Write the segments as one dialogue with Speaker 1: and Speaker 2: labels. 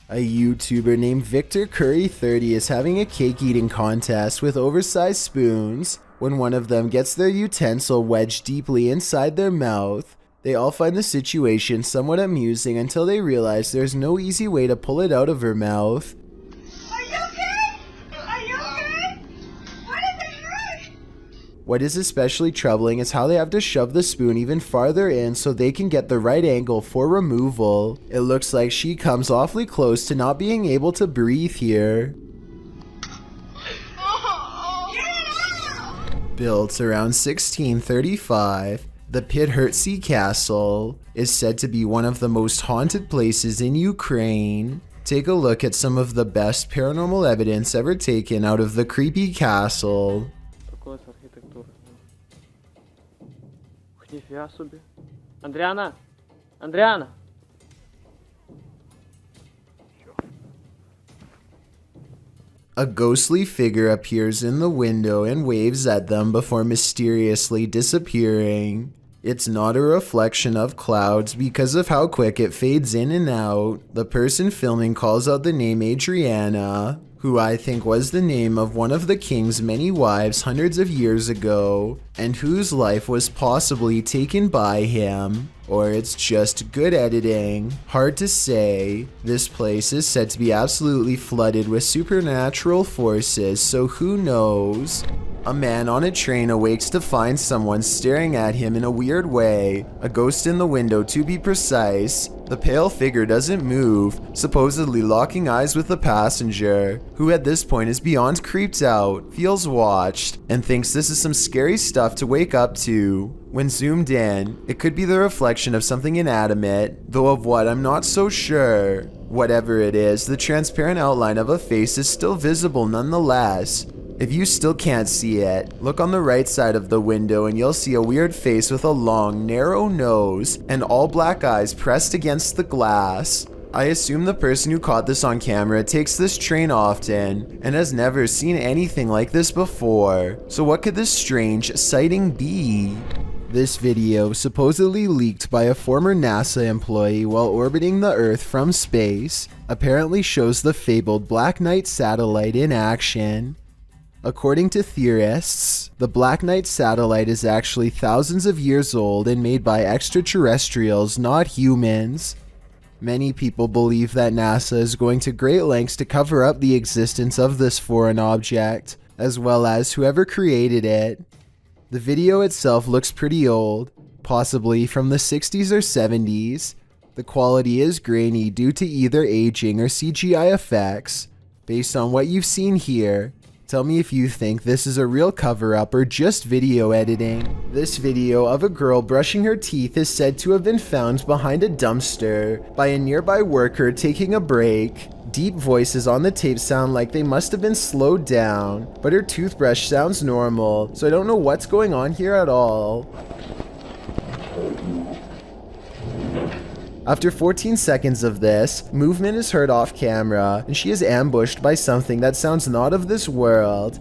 Speaker 1: A YouTuber named Victor Curry30 is having a cake eating contest with oversized spoons. When one of them gets their utensil wedged deeply inside their mouth, they all find the situation somewhat amusing until they realize there's no easy way to pull it out of her mouth.
Speaker 2: Are you okay? Are you okay? Why does it hurt?
Speaker 1: What is especially troubling is how they have to shove the spoon even farther in so they can get the right angle for removal. It looks like she comes awfully close to not being able to breathe here. Built around 1635, the Pidhertsi Castle is said to be one of the most haunted places in Ukraine. Take a look at some of the best paranormal evidence ever taken out of the creepy castle.
Speaker 3: Adriana! Adriana!
Speaker 1: A ghostly figure appears in the window and waves at them before mysteriously disappearing. It's not a reflection of clouds because of how quick it fades in and out. The person filming calls out the name Adriana, who I think was the name of one of the king's many wives hundreds of years ago, and whose life was possibly taken by him. Or it's just good editing. Hard to say. This place is said to be absolutely flooded with supernatural forces, so who knows? A man on a train awakes to find someone staring at him in a weird way, a ghost in the window to be precise. The pale figure doesn't move, supposedly locking eyes with the passenger, who at this point is beyond creeped out, feels watched, and thinks this is some scary stuff to wake up to. When zoomed in, it could be the reflection of something inanimate, though of what I'm not so sure. Whatever it is, the transparent outline of a face is still visible nonetheless. If you still can't see it, look on the right side of the window and you'll see a weird face with a long, narrow nose and all black eyes pressed against the glass. I assume the person who caught this on camera takes this train often and has never seen anything like this before. So what could this strange sighting be? This video, supposedly leaked by a former NASA employee while orbiting the Earth from space, apparently shows the fabled Black Knight satellite in action. According to theorists, the Black Knight satellite is actually thousands of years old and made by extraterrestrials, not humans. Many people believe that NASA is going to great lengths to cover up the existence of this foreign object, as well as whoever created it. The video itself looks pretty old, possibly from the 60s or 70s. The quality is grainy due to either aging or CGI effects. Based on what you've seen here, tell me if you think this is a real cover-up or just video editing. This video of a girl brushing her teeth is said to have been found behind a dumpster by a nearby worker taking a break. Deep voices on the tape sound like they must have been slowed down, but her toothbrush sounds normal, so I don't know what's going on here at all. After 14 seconds of this, movement is heard off camera, and she is ambushed by something that sounds not of this world.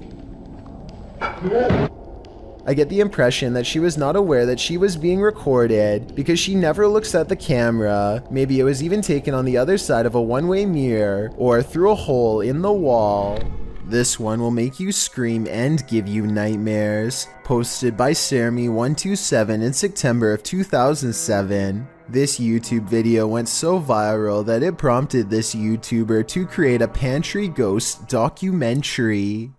Speaker 1: I get the impression that she was not aware that she was being recorded because she never looks at the camera. Maybe it was even taken on the other side of a one-way mirror or through a hole in the wall. This one will make you scream and give you nightmares. Posted by Sermi127 in September of 2007. This YouTube video went so viral that it prompted this YouTuber to create a Pantry Ghost documentary.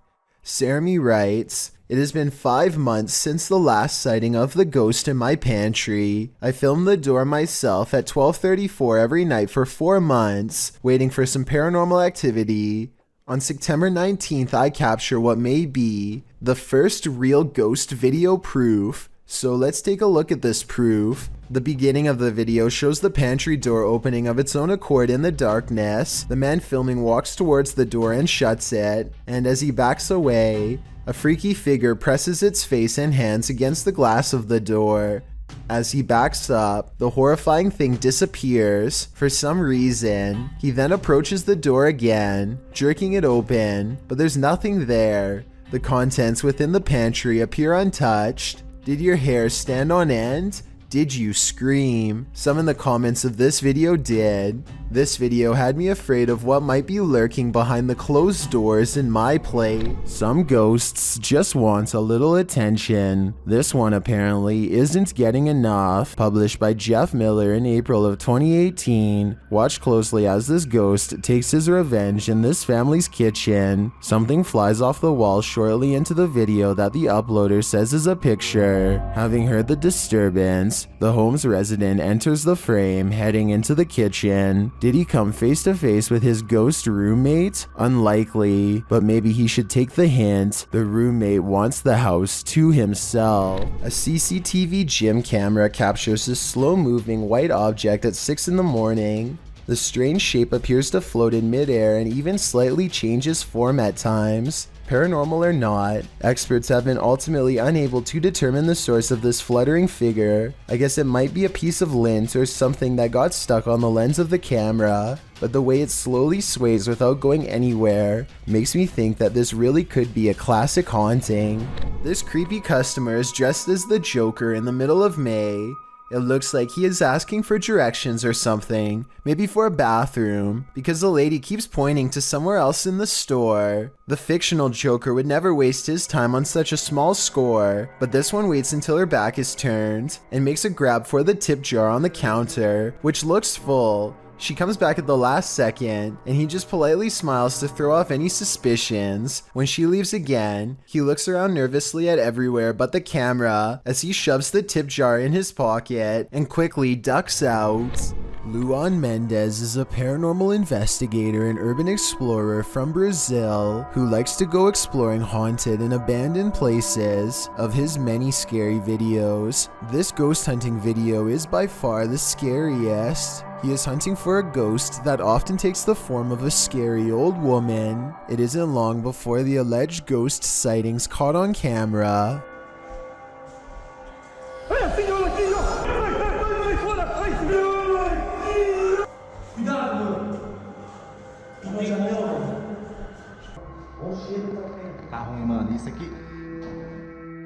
Speaker 1: Sermi writes, "It has been 5 months since the last sighting of the ghost in my pantry. I filmed the door myself at 12:34 every night for 4 months, waiting for some paranormal activity. On September 19th, I capture what may be the first real ghost video proof. So let's take a look at this proof. The beginning of the video shows the pantry door opening of its own accord in the darkness. The man filming walks towards the door and shuts it, and as he backs away, a freaky figure presses its face and hands against the glass of the door. As he backs up, the horrifying thing disappears for some reason. He then approaches the door again, jerking it open, but there's nothing there. The contents within the pantry appear untouched. Did your hair stand on end? Did you scream? Some in the comments of this video did. This video had me afraid of what might be lurking behind the closed doors in my plate. Some ghosts just want a little attention. This one apparently isn't getting enough. Published by Jeff Miller in April of 2018. Watch closely as this ghost takes his revenge in this family's kitchen. Something flies off the wall shortly into the video that the uploader says is a picture. Having heard the disturbance, the home's resident enters the frame, heading into the kitchen. Did he come face to face with his ghost roommate? Unlikely, but maybe he should take the hint. The roommate wants the house to himself. A CCTV gym camera captures this slow-moving white object at 6 in the morning. The strange shape appears to float in midair and even slightly changes form at times. Paranormal or not, experts have been ultimately unable to determine the source of this fluttering figure. I guess it might be a piece of lint or something that got stuck on the lens of the camera, but the way it slowly sways without going anywhere makes me think that this really could be a classic haunting. This creepy customer is dressed as the Joker in the middle of May. It looks like he is asking for directions or something, maybe for a bathroom, because the lady keeps pointing to somewhere else in the store. The fictional Joker would never waste his time on such a small score, but this one waits until her back is turned and makes a grab for the tip jar on the counter, which looks full. She comes back at the last second, and he just politely smiles to throw off any suspicions. When she leaves again, he looks around nervously at everywhere but the camera as he shoves the tip jar in his pocket and quickly ducks out. Luan Mendez is a paranormal investigator and urban explorer from Brazil who likes to go exploring haunted and abandoned places. Of his many scary videos, this ghost hunting video is by far the scariest. He is hunting for a ghost that often takes the form of a scary old woman. It isn't long before the alleged ghost sightings caught on camera.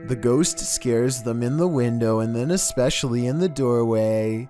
Speaker 1: The ghost scares them in the window and then especially in the doorway.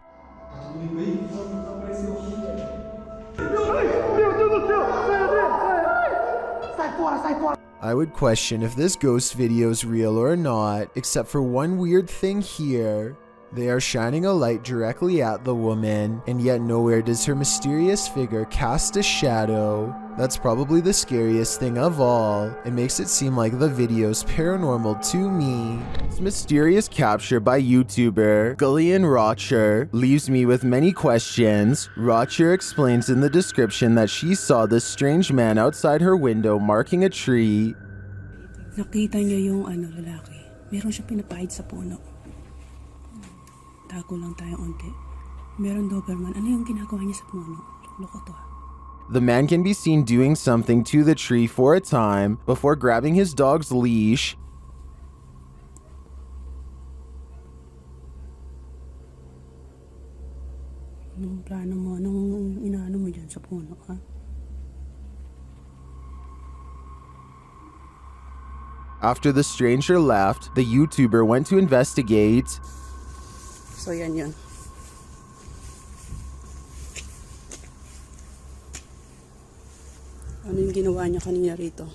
Speaker 1: I would question if this ghost video is real or not, except for one weird thing here. They are shining a light directly at the woman, and yet nowhere does her mysterious figure cast a shadow. That's probably the scariest thing of all. It makes it seem like the video's paranormal to me. This mysterious capture by YouTuber Gullian Rocher leaves me with many questions. Rocher explains in the description that she saw this strange man outside her window marking a tree.
Speaker 4: Nakita niya yung lalaki. Meron siya pinapahid sa puno. Tago lang tayo onti. Meron Doberman. Ano yung ginagawa niya sa puno? Loko to.
Speaker 1: The man can be seen doing something to the tree for a time before grabbing his dog's leash.
Speaker 4: Anong plano mo? Anong inaano mo dyan sa puno, ha?
Speaker 1: After the stranger left, the YouTuber went to investigate.
Speaker 4: So yan yun. Ano yung ginawa niya kanina rito?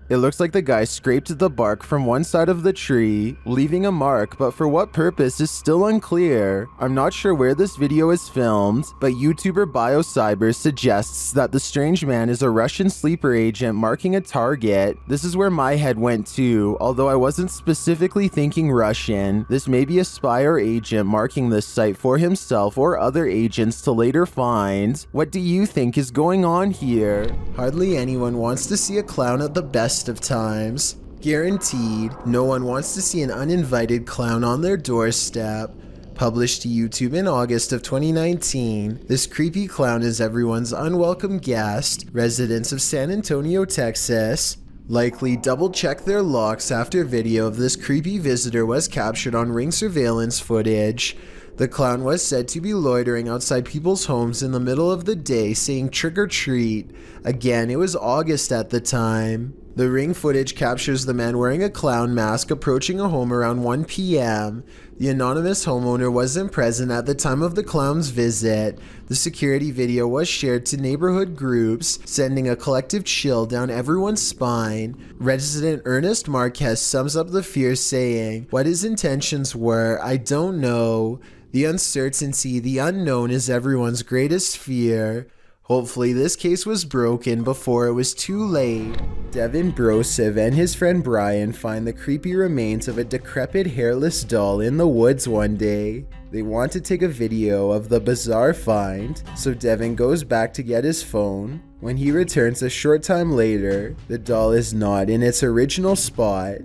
Speaker 1: It looks like the guy scraped the bark from one side of the tree, leaving a mark, but for what purpose is still unclear. I'm not sure where this video is filmed, but YouTuber BioCyber suggests that the strange man is a Russian sleeper agent marking a target. This is where my head went to, although I wasn't specifically thinking Russian. This may be a spy or agent marking this site for himself or other agents to later find. What do you think is going on here? Hardly anyone wants to see a clown at the best of times. Guaranteed, no one wants to see an uninvited clown on their doorstep. Published to YouTube in August of 2019, this creepy clown is everyone's unwelcome guest. Residents of San Antonio, Texas likely double-check their locks after video of this creepy visitor was captured on Ring surveillance footage. The clown was said to be loitering outside people's homes in the middle of the day saying trick or treat. Again, it was August at the time. The Ring footage captures the man wearing a clown mask approaching a home around 1 p.m. The anonymous homeowner wasn't present at the time of the clown's visit. The security video was shared to neighborhood groups, sending a collective chill down everyone's spine. Resident Ernest Marquez sums up the fear saying, "What his intentions were, I don't know. The uncertainty, the unknown is everyone's greatest fear." Hopefully this case was broken before it was too late. Devin Brosiv and his friend Brian find the creepy remains of a decrepit hairless doll in the woods one day. They want to take a video of the bizarre find, so Devin goes back to get his phone. When he returns a short time later, the doll is not in its original spot.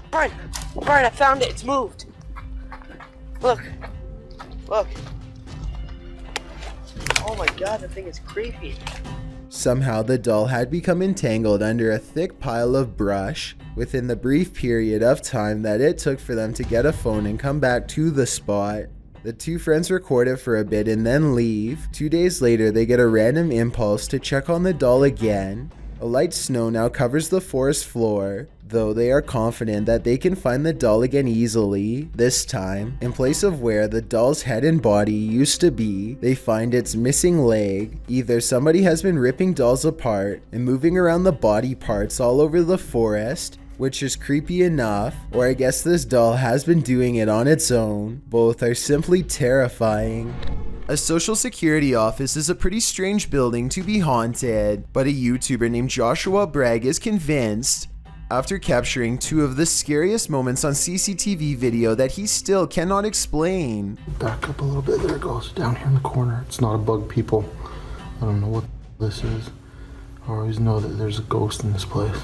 Speaker 5: Brian, I found it. It's moved. Look. Oh my god, the thing is creepy.
Speaker 1: Somehow the doll had become entangled under a thick pile of brush. Within the brief period of time that it took for them to get a phone and come back to the spot, the two friends record it for a bit and then leave. 2 days later, they get a random impulse to check on the doll again. A light snow now covers the forest floor, though they are confident that they can find the doll again easily. This time, in place of where the doll's head and body used to be, they find its missing leg. Either somebody has been ripping dolls apart and moving around the body parts all over the forest, which is creepy enough, or I guess this doll has been doing it on its own. Both are simply terrifying. A social security office is a pretty strange building to be haunted, but a YouTuber named Joshua Bragg is convinced, after capturing two of the scariest moments on CCTV video that he still cannot explain.
Speaker 6: Back up a little bit, there it goes, down here in the corner. It's not a bug, people. I don't know what this is. I always know that there's a ghost in this place.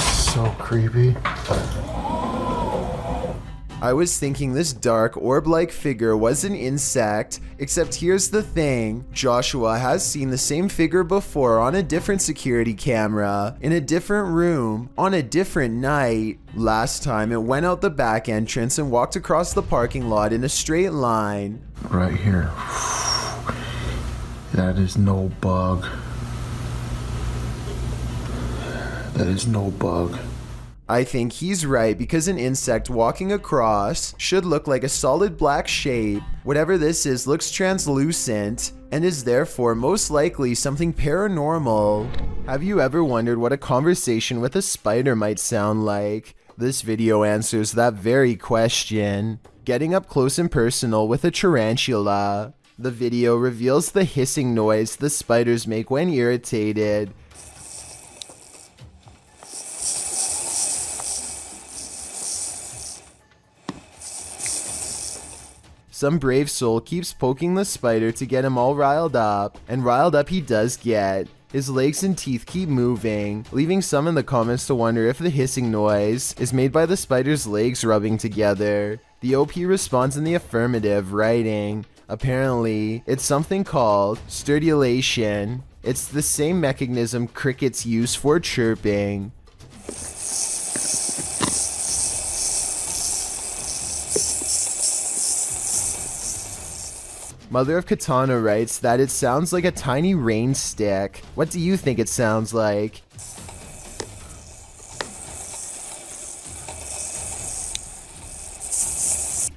Speaker 6: So creepy.
Speaker 1: I was thinking this dark orb-like figure was an insect, except here's the thing, Joshua has seen the same figure before on a different security camera, in a different room, on a different night. Last time it went out the back entrance and walked across the parking lot in a straight line.
Speaker 6: Right here. That is no bug. That is no bug.
Speaker 1: I think he's right because an insect walking across should look like a solid black shape. Whatever this is looks translucent and is therefore most likely something paranormal. Have you ever wondered what a conversation with a spider might sound like? This video answers that very question. Getting up close and personal with a tarantula. The video reveals the hissing noise the spiders make when irritated. Some brave soul keeps poking the spider to get him all riled up, and riled up he does get. His legs and teeth keep moving, leaving some in the comments to wonder if the hissing noise is made by the spider's legs rubbing together. The OP responds in the affirmative, writing, apparently, it's something called stridulation. It's the same mechanism crickets use for chirping. Mother of Katana writes that it sounds like a tiny rain stick. What do you think it sounds like?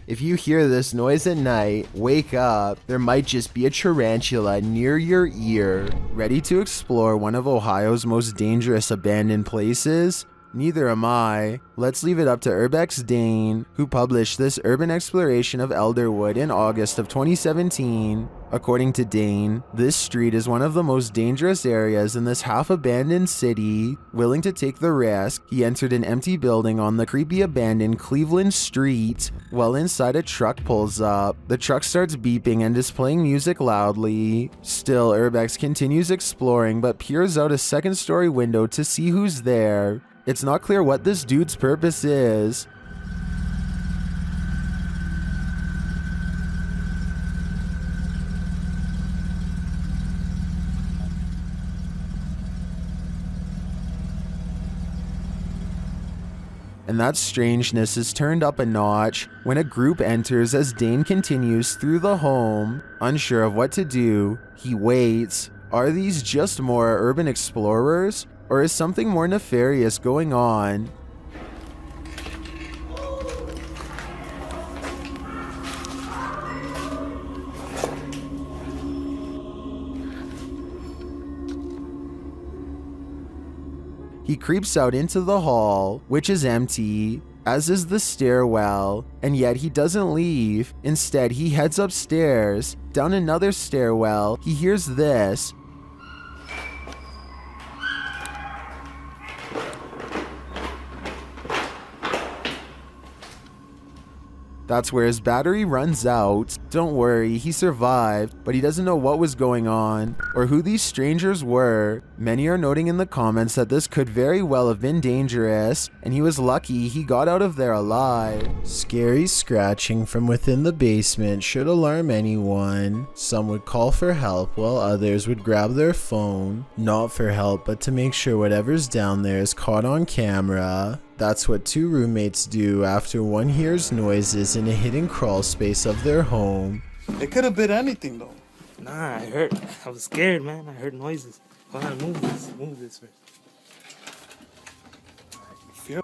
Speaker 1: If you hear this noise at night, wake up. There might just be a tarantula near your ear. Ready to explore one of Ohio's most dangerous abandoned places? Neither am I. Let's leave it up to Urbex Dane, who published this urban exploration of Elderwood in August of 2017. According to Dane, this street is one of the most dangerous areas in this half-abandoned city. Willing to take the risk, he entered an empty building on the creepy abandoned Cleveland Street. While inside, a truck pulls up. The truck starts beeping and is playing music loudly. Still, Urbex continues exploring but peers out a second-story window to see who's there. It's not clear what this dude's purpose is. And that strangeness is turned up a notch when a group enters as Dane continues through the home. Unsure of what to do, he waits. Are these just more urban explorers? Or is something more nefarious going on? He creeps out into the hall, which is empty, as is the stairwell, and yet he doesn't leave. Instead, he heads upstairs. Down another stairwell, he hears this. That's where his battery runs out. Don't worry, he survived, but he doesn't know what was going on or who these strangers were. Many are noting in the comments that this could very well have been dangerous, and he was lucky he got out of there alive. Scary scratching from within the basement should alarm anyone. Some would call for help while others would grab their phone, not for help but to make sure whatever's down there is caught on camera. That's what two roommates do after one hears noises in a hidden crawl space of their home.
Speaker 7: It could have been anything though.
Speaker 8: Nah, I was scared, man. I heard noises. Hold on, move this first.
Speaker 7: I feel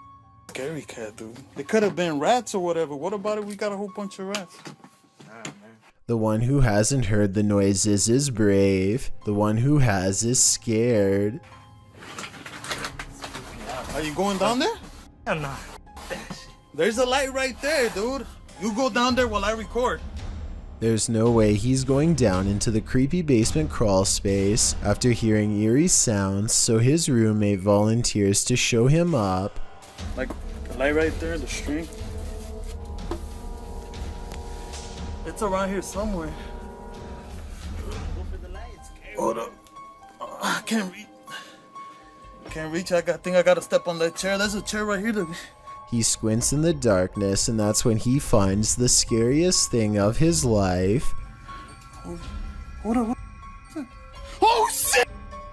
Speaker 7: scary cat, dude. It could have been rats or whatever. What about it? We got a whole bunch of rats.
Speaker 8: Nah, man.
Speaker 1: The one who hasn't heard the noises is brave. The one who has is scared.
Speaker 7: Are you going down there?
Speaker 8: Hell nah.
Speaker 7: There's a light right there, dude. You go down there while I record.
Speaker 1: There's no way he's going down into the creepy basement crawl space after hearing eerie sounds, so his roommate volunteers to show him up.
Speaker 7: Like the light right there, the string. It's around here somewhere. Hold up. I can't reach. Can't reach. I think I gotta step on that chair. There's a chair right here.
Speaker 1: He squints in the darkness, and that's when he finds the scariest thing of his life.
Speaker 7: Hold up. Oh shit!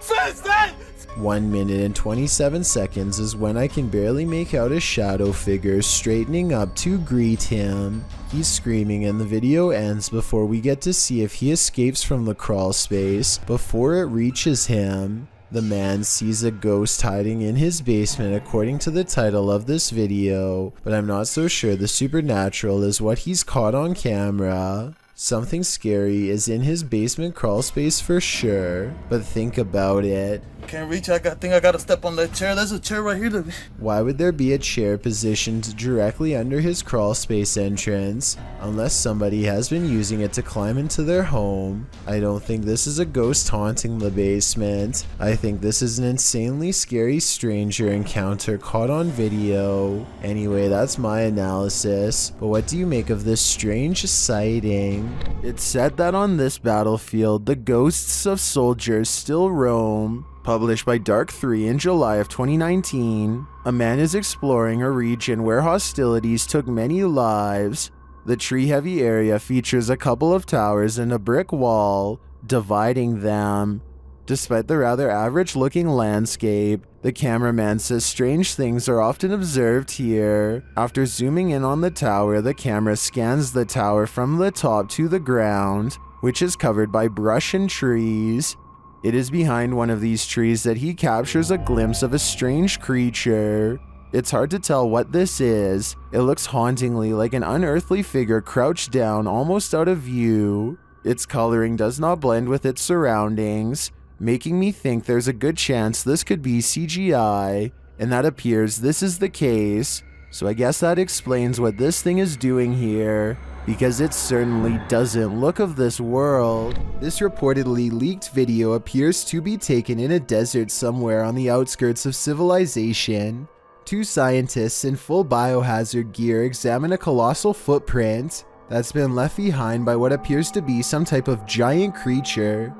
Speaker 7: What's that?
Speaker 1: 1 minute and 27 seconds is when I can barely make out a shadow figure straightening up to greet him. He's screaming and the video ends before we get to see if he escapes from the crawl space before it reaches him. The man sees a ghost hiding in his basement according to the title of this video, but I'm not so sure the supernatural is what he's caught on camera. Something scary is in his basement crawl space for sure, but think about it.
Speaker 7: Can't reach. I think I gotta step on that chair. There's a chair right here.
Speaker 1: Why would there be a chair positioned directly under his crawl space entrance, unless somebody has been using it to climb into their home? I don't think this is a ghost haunting the basement. I think this is an insanely scary stranger encounter caught on video. Anyway, that's my analysis, but what do you make of this strange sighting? It's said that on this battlefield, the ghosts of soldiers still roam. Published by Dark 3 in July of 2019, a man is exploring a region where hostilities took many lives. The tree-heavy area features a couple of towers and a brick wall dividing them. Despite the rather average-looking landscape, the cameraman says strange things are often observed here. After zooming in on the tower, the camera scans the tower from the top to the ground, which is covered by brush and trees. It is behind one of these trees that he captures a glimpse of a strange creature. It's hard to tell what this is. It looks hauntingly like an unearthly figure crouched down almost out of view. Its coloring does not blend with its surroundings, making me think there's a good chance this could be CGI, and that appears this is the case. So I guess that explains what this thing is doing here, because it certainly doesn't look of this world. This reportedly leaked video appears to be taken in a desert somewhere on the outskirts of civilization. Two scientists in full biohazard gear examine a colossal footprint that's been left behind by what appears to be some type of giant creature.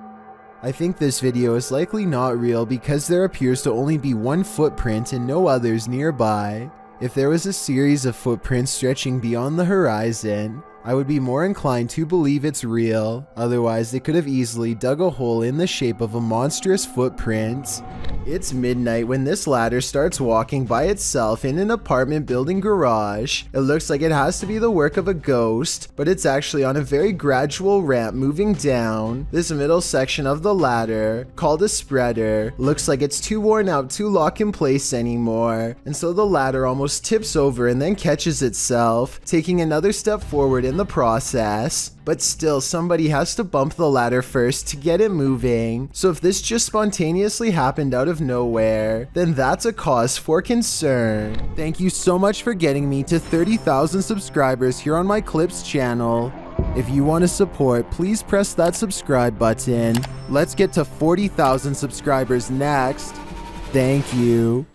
Speaker 1: I think this video is likely not real because there appears to only be one footprint and no others nearby. If there was a series of footprints stretching beyond the horizon, I would be more inclined to believe it's real. Otherwise, they could have easily dug a hole in the shape of a monstrous footprint. It's midnight when this ladder starts walking by itself in an apartment building garage. It looks like it has to be the work of a ghost, but it's actually on a very gradual ramp moving down. This middle section of the ladder, called a spreader, looks like it's too worn out to lock in place anymore, and so the ladder almost tips over and then catches itself, taking another step forward in the process. But still, somebody has to bump the ladder first to get it moving. So if this just spontaneously happened out of nowhere, then that's a cause for concern. Thank you so much for getting me to 30,000 subscribers here on my Clips channel. If you want to support, please press that subscribe button. Let's get to 40,000 subscribers next. Thank you.